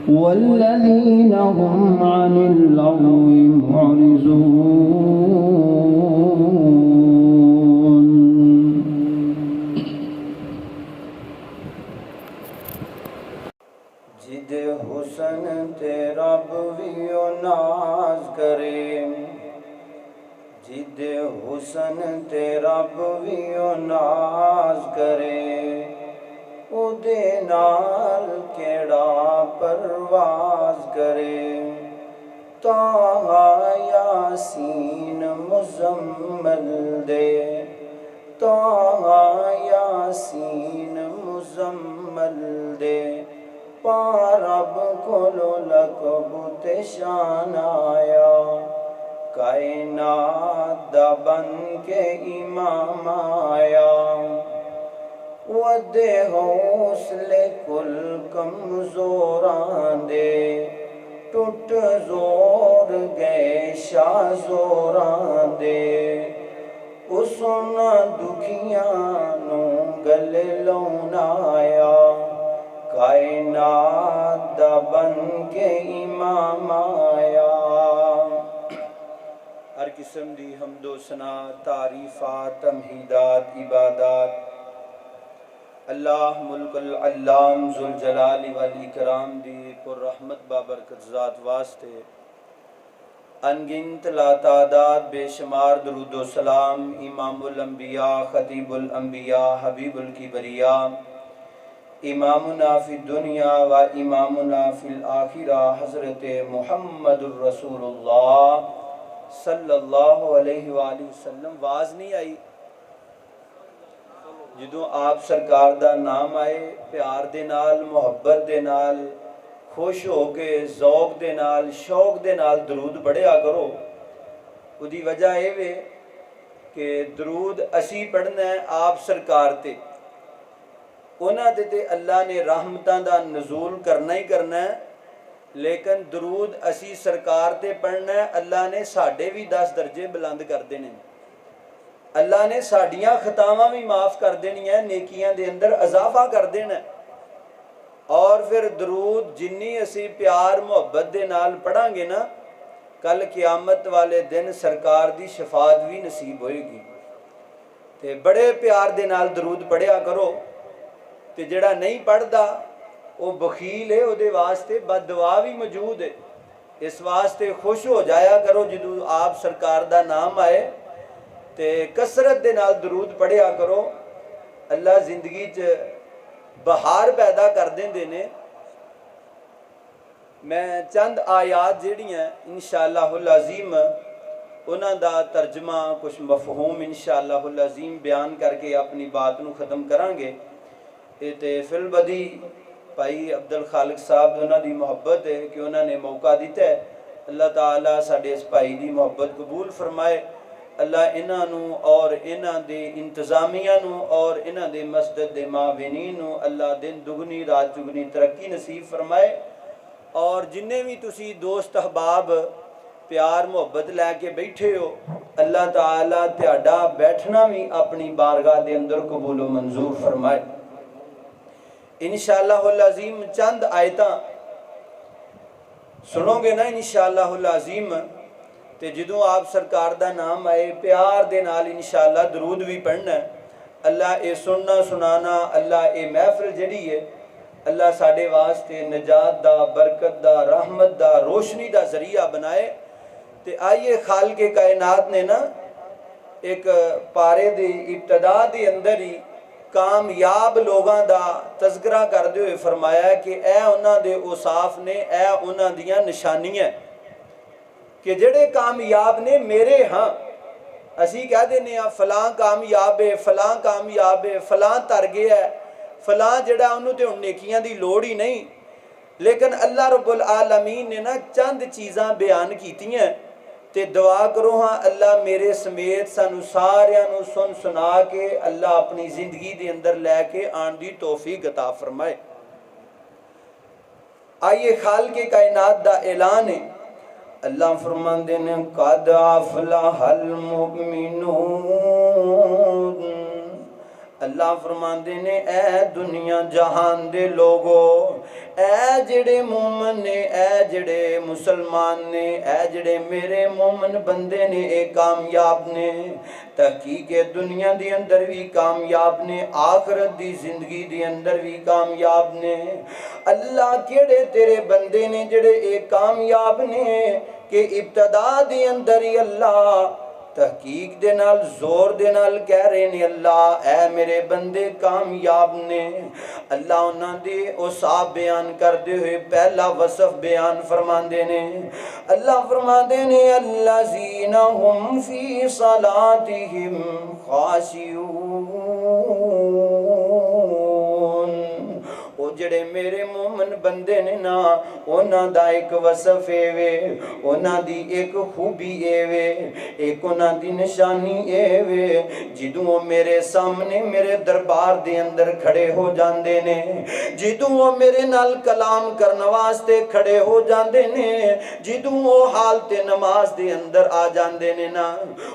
والذين هم عن اللغو معرضون جد حسن تے رب وی ناز کرے، جد حسن تے رب وی ناز کرے، او دے نال کیڑا پرواز کرے۔ طٰہٰ یاسین مزمل دے، طٰہٰ یاسین مزمل دے، پارب کھولو لقب تے شان آیا، کائنات دا بن کے امام آیا۔ ودے حوصلے کل کمزوراں دے، ٹوٹ زور گئے شاہ زوراں دے، اسنا دکھیاں نو گلے لونا آیا، کائنات دا بن کے امام آیا۔ ہر قسم دی حمد و ثنا، تعریفات، تمہیدات، عبادات اللہ ملک العلام ذوالجلال والاکرام دی پر رحمت بابرکت ذات واسطے انگنت لاتعداد بے شمار درود و سلام امام الانبیاء، خطیب الانبیاء، حبیب الکبریاء، امامنا فی الدنیا و امامنا فی الآخرہ حضرت محمد الرسول اللہ صلی اللہ علیہ وآلہ وسلم۔ واز نہیں آئی جدوں آپ سرکار دا نام آئے، پیار دے نال، محبت دے نال، خوش ہو کے ذوق دے نال، شوق دے نال درود پڑھیا کرو۔ اودی وجہ اے وے کہ درود اسی پڑھنا ہے آپ سرکار تے، انہاں تے اللہ نے رحمتاں دا نزول کرنا ہی کرنا ہے، لیکن درود اسی سرکار تے پڑھنا ہے، اللہ نے ساڑھے بھی 10 درجے بلند کر دینے، اللہ نے ساڑیاں خطاواں بھی معاف کر دینی ہے، نیکیاں دے اندر اضافہ کر دینا ہے۔ اور پھر درود جنی اسی پیار محبت دے نال پڑھاں گے نا، کل قیامت والے دن سرکار دی شفاعت بھی نصیب ہوئے گی۔ تے بڑے پیار دے نال درود پڑھیا کرو، تے جڑا نہیں پڑھدا وہ بخیل ہے، وہ دے واسطے بد دعا بھی موجود ہے۔ اس واسطے خوش ہو جایا کرو جدوں آپ سرکار دا نام آئے، تے کثرت دے نال درود پڑھیا کرو، اللہ زندگی چ بہار پیدا کر دیندے نے۔ میں چند آیات جیڑیاں انشاءاللہ العظیم انہاں دا ترجمہ کچھ مفہوم انشاءاللہ العظیم بیان کر کے اپنی بات نو ختم کران گے۔ تے فی البدی بھائی عبدالخالق صاحب انہاں دی محبت ہے کہ انہاں نے موقع دیتا ہے، اللہ تعالیٰ ساڈے اس بھائی دی محبت قبول فرمائے، اللہ انہاں نو اور انہاں دے انتظامیہ نو اور انہاں دے مسجد دے معاونین نو اللہ دن دگنی رات چگنی ترقی نصیب فرمائے، اور جننے بھی تسی دوست احباب پیار محبت لے کے بیٹھے ہو، اللہ تعالیٰ تہاڈا بیٹھنا بھی اپنی بارگاہ دے اندر قبول و منظور فرمائے۔ انشاءاللہ العظیم چند آیتاں سنو گے نا انشاءاللہ العظیم، تے جدوں آپ سرکار دا نام آئے پیار دے نال انشاءاللہ درود بھی پڑھنا ہے۔ اللہ اے سننا سنانا، اللہ اے محفل جڑی ہے، اللہ ساڑے واسطے نجات دا، برکت دا، رحمت دا، روشنی دا ذریعہ بنائے۔ تے آئیے خالق کائنات نے نا ایک پارے دی ابتدا دی اندر ہی کامیاب لوگاں دا تذکرہ کر دے ہوئے فرمایا ہے کہ اے انہاں دے اوصاف نے، اے انہاں دیاں نشانیاں کہ جڑے کامیاب نے میرے ہاں۔ اسی کہہ دینے ہیں فلاں کامیاب ہے، فلاں کامیاب ہے، فلاں تر گیا ہے، فلاں جڑا انہوں تے نیکیاں دی لوڑ ہی نہیں، لیکن اللہ رب العالمین نے نا چند چیزاں بیان کیتی ہیں، تے دعا کرو ہاں اللہ میرے سمیت سانو ساریاں نو سن سنا کے اللہ اپنی زندگی دے اندر لے کے آن دی توفیق عطا فرمائے۔ آئیے خالق کائنات دا اعلان ہے، اللہ فرماندے نے قد افلح المؤمنون اللہ فرماندے نے اے دنیا جہان دے لوگو، اے جڑے مومن نے، اے جڑے مسلمان نے، اے جڑے میرے مومن بندے نے، اے کامیاب نے، تحقیق دنیا دی اندر بھی کامیاب نے، آخرت دی زندگی دی اندر بھی کامیاب نے۔ اللہ کیڑے تیرے بندے نے جڑے اے کامیاب نے کہ ابتدا دی اندر ہی اللہ تحقیق دے نال زور دے نال کہہ رہے نے اللہ اے میرے بندے کامیاب نے۔ اللہ انہاں دی اوصاف بیان کردے ہوئے پہلا وصف بیان فرماندے نے، اللہ فرماندے نے الذین ہم فی صلاتہم خاشعون، او جڑے میرے مومن بندے نے نا، انہاں دا ایک وصف اے وے، انہاں دی ایک خوبی اے وے، ایک انہاں دی نشانی اے وے، جدوں وہ میرے سامنے میرے دربار دے اندر کھڑے ہو جاندے نے، جدوں وہ میرے نال کلام کرن واسطے کھڑے ہو جاندے نے، جدوں وہ حالت نماز دے اندر آ جاندے نے نا،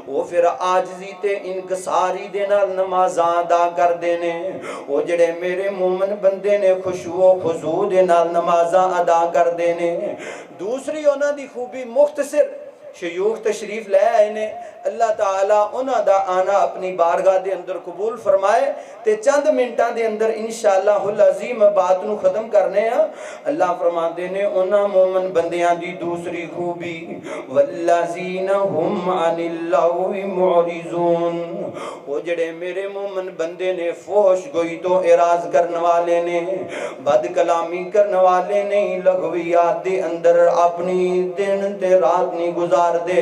وہ پھر عاجزی تے انکساری دے نال نمازاں ادا کردے نے۔ وہ جڑے میرے مومن بندے نے خشوع و خضوع دے نال نمازاں ادا کردے نے۔ دوسری انہاں دی خوبی مختصر شیوخ تشریف لے آئے نے، اللہ تعالیٰ انہاں دا آنا اپنی بارگاہ دے اندر قبول فرمائے تے چند منٹاں دے اندر انشاءاللہ العظیم بات نو ختم کرنے ہیں۔ اللہ فرماندے نے انہاں مومن بندیاں دی دوسری خوبی والذین ہم عن اللغو معرضون، وہ جڑے میرے مومن بندے نے فحش گوئی تو اعراض کرنے والے نے، بد کلامی کرنے والے نہیں، لغویات دے اندر اپنی دن تے رات نہیں گزار دے،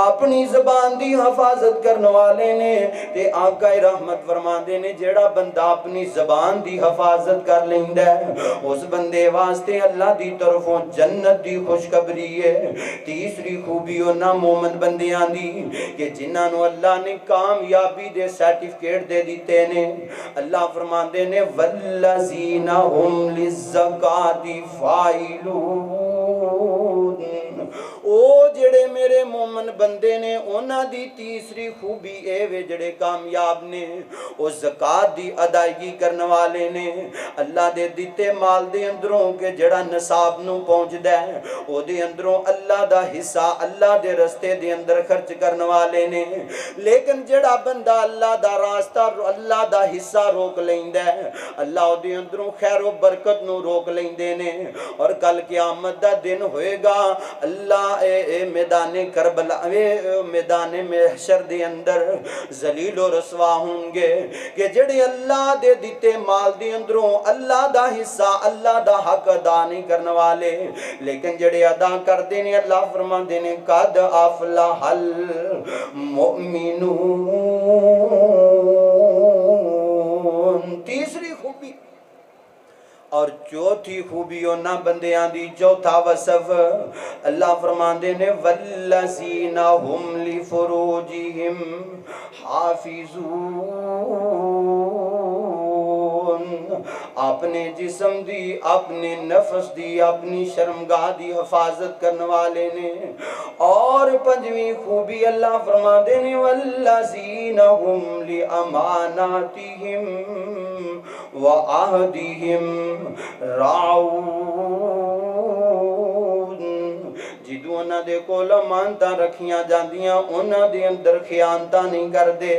اپنی زبان دی حفاظت کرنے والے نے، تے آقا رحمت فرماندے نے جیڑا بندہ اپنی زبان دی حفاظت کر لیندہ ہے اس بندے واسطے اللہ دی طرفوں جنت دی خوشخبری ہے۔ تیسری خوبی انہاں مومن بندیاں دی کہ جنہاں نو اللہ نے کامیابی دے سرٹیفکیٹ دے دیتے نے، اللہ فرماندے نے والذین ہم للزکاۃ فاعلون، او جڑے میرے مومن بندے نے انہاں دی تیسری خوبی اے وے جڑے کامیاب نے، او زکاة دی ادائیگی کرنے والے نے، اللہ دے دیتے مال دے اندروں کے جڑا نصاب نو پہنچ دے او دے اندروں اللہ دا حصہ اللہ دے رستے دے اندر خرچ کرنے والے نے۔ لیکن جڑا بندہ اللہ دا راستہ اللہ دا حصہ روک لیندے اللہ او دے اندروں خیر و برکت نو روک لیندے نے، اور کل قیامت دا دن ہوئے گا اللہ میدان کربلا میدان محشر دے اندر ذلیل و رسوا ہوں گے کہ جڑے اللہ دے دیتے مال دے اندروں اللہ دا حصہ اللہ دا حق ادا نہیں کرنے والے، لیکن جڑے ادا کر دینے اللہ فرمان دینے قد افلح المؤمنون۔ تیسری خوبی اور چوتھی خوبی انہاں بندیاں دی چوتھا وصف اللہ فرماندے نے والذین ہم لفروجہم حافظون، اپنے جسم دی اپنے نفس دی اپنی شرمگاہ دی حفاظت کرنے والے نے۔ اور پنجویں خوبی اللہ فرماندے نے والذین ہم لاماناتہم وعہدہم راعون، جدوں انہاں دے کول امانتاں رکھیاں جاندیاں انہاں دے اندر خیانتاں نہیں کردے،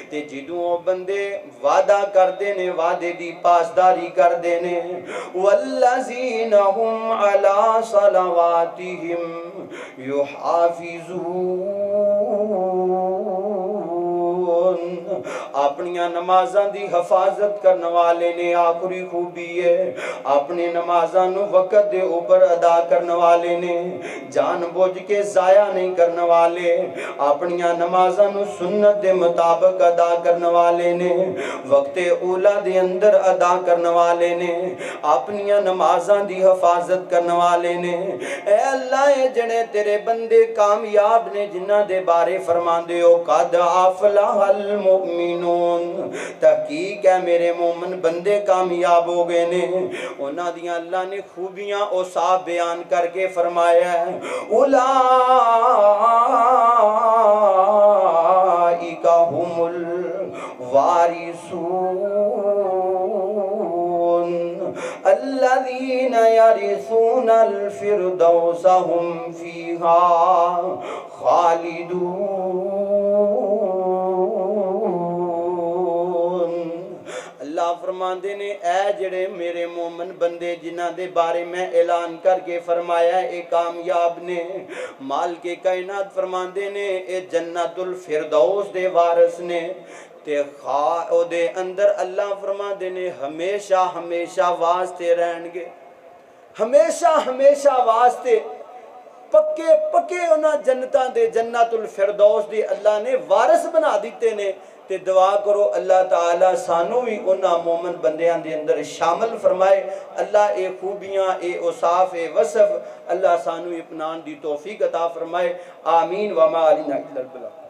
تے جدوں او بندے وعدہ کردے نے وعدے دی پاسداری کردے نے۔ والذین ہم علی صلواتہم یحافظون، اپنیاں نمازاں دی حفاظت کرنے والے نے۔ آخری خوبی ہے اپنی نمازاں نو وقت دے اوپر ادا کرنے والے نے، جان بوجھ کے ضائع نہیں کرنے والے، اپنیاں نمازاں نو سنت دے مطابق ادا کرنے والے نے، وقت اولا دے اندر ادا کرنے والے نے، اپنیاں نمازاں دی حفاظت کرنے والے نے۔ اے اللہ اے جنے تیرے بندے کامیاب نے جنہ دے بارے فرمان دے او قد افلح المؤمنون، تحقیق ہے میرے مومن بندے کامیاب ہو گئے نے۔ انہاں دیاں اللہ نے خوبیاں اوصاف بیان کر کے فرمایا ہے اولئک هم الوارثون الذين يرثون الفردوس هم فيها خالدون۔ اللہ فرماندے نے اے جڑے میرے مومن بندے جنہ دے بارے میں اعلان کر کے فرمایا اے کامیاب نے، مالک کائنات فرماندے نے اے جنت الفردوس دے وارث نے، تے او دے اندر اللہ فرماندے نے ہمیشہ ہمیشہ واسطے رہن گے، ہمیشہ ہمیشہ واسطے پکے پکے انہاں جنتاں دے جنت الفردوس دے اللہ نے وارث بنا دیتے نے۔ تے دعا کرو اللہ تعالیٰ سانو بھی انہاں مومن بندیاں دے اندر شامل فرمائے۔ اللہ اے خوبیاں اے اوصاف اے وصف اللہ سانو اپنان دی توفیق عطا فرمائے۔ آمین وما علینا الا البلاغ۔